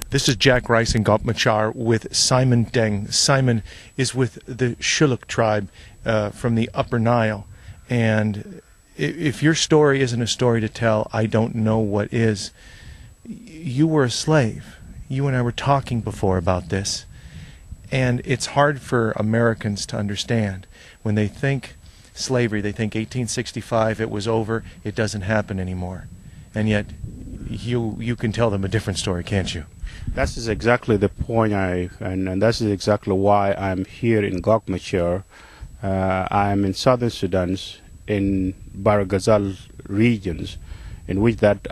This is Jack Rice and Gopmachar with Simon Deng. Simon is with the Shilluk tribe from the Upper Nile. And if your story isn't a story to tell, I don't know what is. You were a slave. You and I were talking before about this. And it's hard for Americans to understand. When they think slavery, they think 1865, it was over, it doesn't happen anymore. And yet, you can tell them a different story, can't you? That is exactly the point, and that is exactly why I'm here in Gokmachar. I'm in southern Sudan, in Barghazal regions, in which that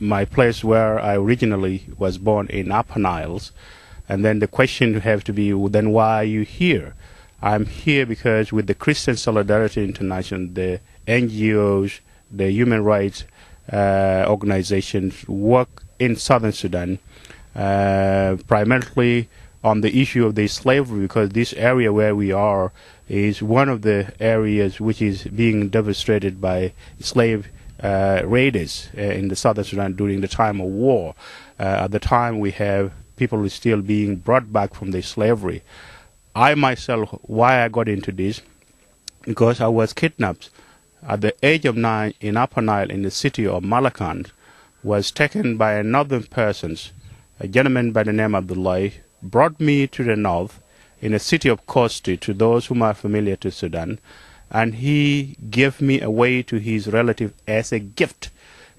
my place where I originally was born in Upper Niles. And then the question have to be, well, then why are you here? I'm here because with the Christian Solidarity International, the NGOs, the human rights organizations work in southern Sudan, primarily on the issue of the slavery, because this area where we are is one of the areas which is being devastated by slave raiders in the southern Sudan during the time of war. At the time we have people still being brought back from the slavery. I myself, why I got into this, because I was kidnapped at the age of 9 in Upper Nile in the city of Malakand, was taken by another person, a gentleman by the name of Abdullah, brought me to the north in the city of Kosti, to those whom are familiar to Sudan, and he gave me away to his relative as a gift.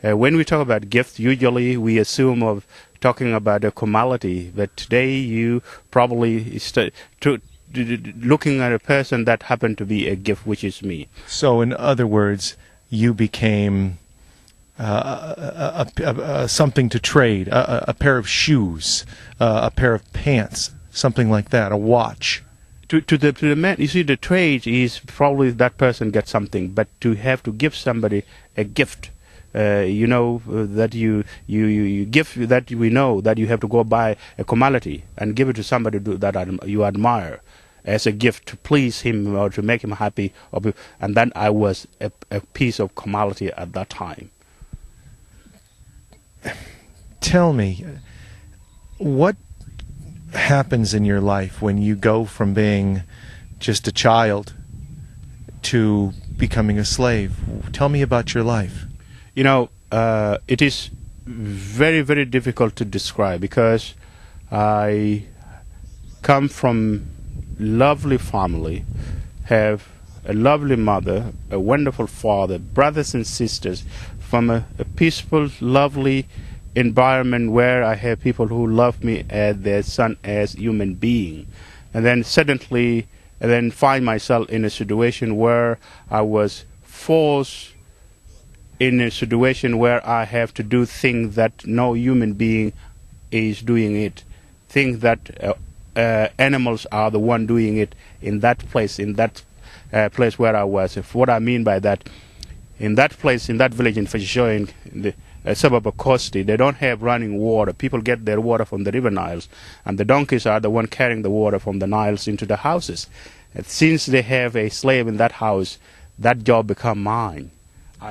When we talk about gift, usually we assume of talking about a commodity, but today you probably looking at a person that happened to be a gift, which is me. So in other words, you became something to trade, a pair of shoes, a pair of pants, something like that, a watch. To the man, you see, the trade is probably that person gets something, but to have to give somebody a gift, that you give, that we know that you have to go buy a commodity and give it to somebody that you admire as a gift to please him or to make him happy, and then I was a piece of commodity at that time. Tell me, what happens in your life when you go from being just a child to becoming a slave? Tell me about your life. It is very, very difficult to describe, because I come from lovely family, have a lovely mother, a wonderful father, brothers and sisters, from a peaceful, lovely environment where I have people who love me as their son, as human being. And then suddenly, find myself in a situation where I was forced in a situation where I have to do things that no human being is doing it, things that animals are the one doing it in that place, place where I was. What I mean by that, in that place, in that village in Fashisho, in the suburb of Kosti, they don't have running water. People get their water from the river Niles, and the donkeys are the one carrying the water from the Niles into the houses. And since they have a slave in that house, that job become mine.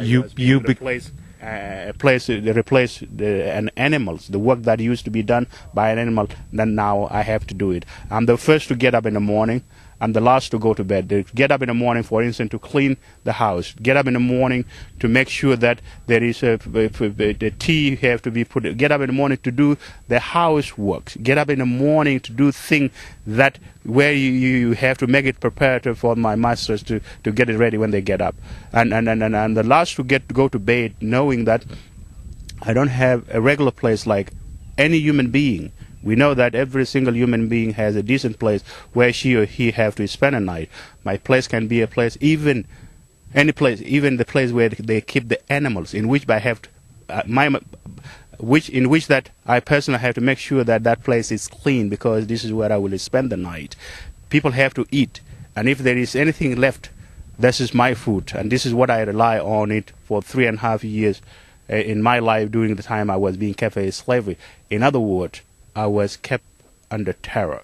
Replace the animals, the work that used to be done by an animal, then now I have to do it. I'm the first to get up in the morning. I'm the last to go to bed. They get up in the morning, for instance, to clean the house. Get up in the morning to make sure that there is the tea have to be put. Get up in the morning to do the housework. Get up in the morning to do things that where you have to make it prepared for my masters to get it ready when they get up. And the last to go to bed, knowing that I don't have a regular place like any human being. We know that every single human being has a decent place where she or he have to spend a night. My place can be a place, even any place, even the place where they keep the animals, in which I have to, in which that I personally have to make sure that that place is clean, because this is where I will spend the night. People have to eat, and if there is anything left, this is my food, and this is what I rely on it for 3.5 years in my life during the time I was being kept as slavery. In other words, I was kept under terror,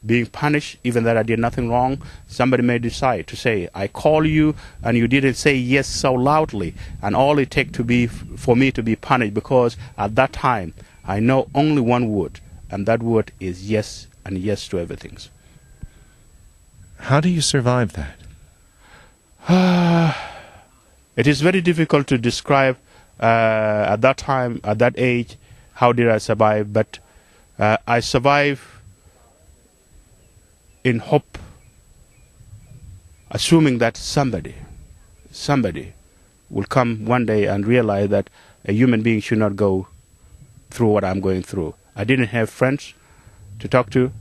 being punished even that I did nothing wrong. Somebody may decide to say, I call you and you didn't say yes so loudly, and all it takes to be for me to be punished, because at that time I know only one word, and that word is yes, and yes to everything. How do you survive that? It is very difficult to describe at that time, at that age, how did I survive, but I survive in hope, assuming that somebody will come one day and realize that a human being should not go through what I'm going through. I didn't have friends to talk to.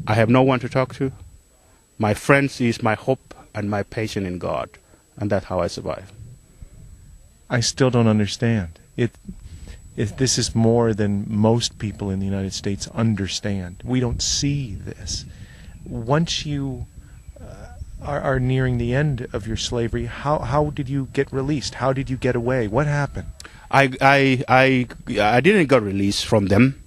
I have no one to talk to. My friends is my hope and my patience in God, and that's how I survive. I still don't understand. This is more than most people in the United States understand. We don't see this. Once you are nearing the end of your slavery, how did you get released? How did you get away? What happened? I didn't get released from them.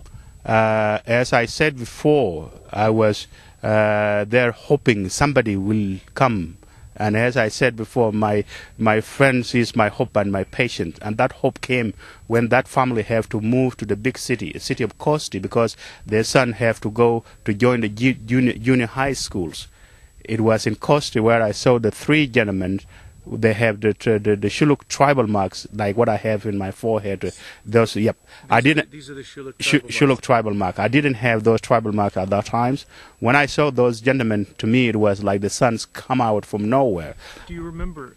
As I said before, I was there hoping somebody will come. And as I said before, my friends is my hope and my patience. And that hope came when that family have to move to the big city, the city of Kosti, because their son have to go to join the junior high schools. It was in Kosti where I saw the three gentlemen. They have the Shilluk tribal marks, like what I have in my forehead. Those, yep. These are the Shilluk tribal mark. I didn't have those tribal marks at that times. When I saw those gentlemen, to me it was like the suns come out from nowhere. Do you remember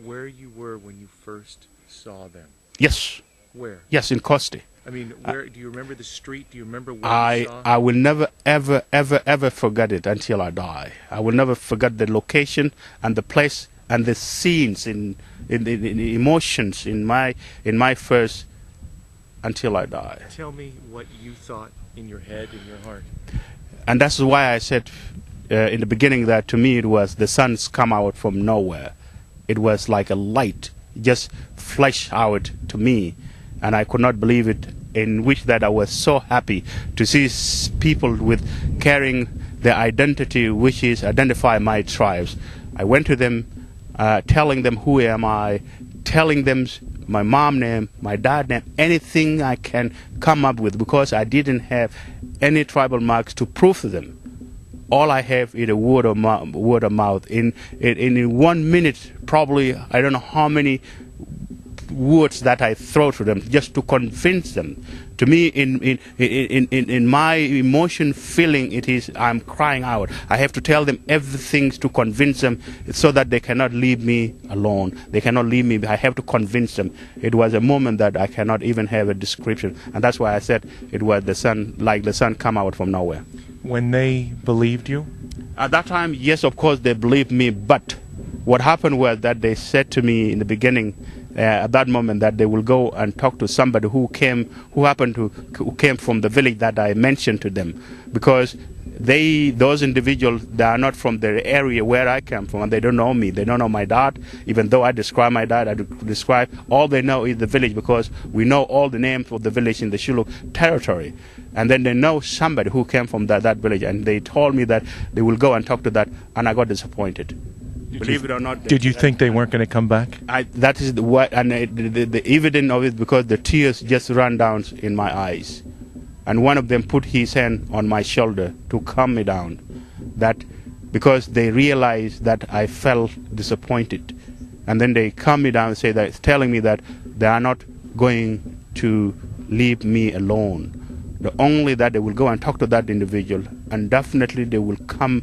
where you were when you first saw them? Yes. Where? Yes, in Kosti. I mean, where? Do you remember the street? Do you remember where you saw? I will never, ever forget it until I die. I will never forget the location and the place and the scenes in the emotions in my first until I die. Tell me what you thought in your head, in your heart. And that's why I said in the beginning that to me it was the suns come out from nowhere. It was like a light just flashed out to me, and I could not believe it. In which that I was so happy to see people with carrying their identity, which is identify my tribes. I went to them, telling them who am I, telling them my mom name, my dad name, anything I can come up with, because I didn't have any tribal marks to prove to them. All I have is a word of mouth. In 1 minute, probably I don't know how many words that I throw to them just to convince them. To me, in my emotion feeling, it is I'm crying out. I have to tell them everything to convince them, so that they cannot leave me alone. They cannot leave me. I have to convince them. It was a moment that I cannot even have a description, and that's why I said it was the sun, like the sun come out from nowhere. When they believed you? At that time, yes, of course they believed me, but what happened was that they said to me in the beginning, at that moment, that they will go and talk to somebody who came from the village that I mentioned to them, because those individuals, they are not from the area where I come from, and they don't know me. They don't know my dad. Even though I describe my dad, I describe, all they know is the village, because we know all the names of the village in the Shilluk territory. And then they know somebody who came from that village, and they told me that they will go and talk to that, and I got disappointed. Believe it or not. Did you think they weren't going to come back? That is the evidence of it, because the tears just ran down in my eyes. And one of them put his hand on my shoulder to calm me down. That because they realized that I felt disappointed. And then they calm me down and say that, telling me that they are not going to leave me alone. The only that they will go and talk to that individual, and definitely they will come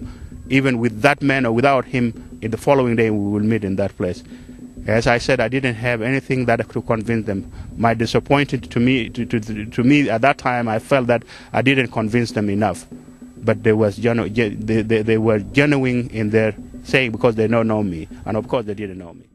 even with that man or without him. In the following day we will meet in that place. As I said, I didn't have anything that could convince them. My disappointment to me at that time, I felt that I didn't convince them enough. But they were genuine in their saying, because they don't know me, and of course they didn't know me.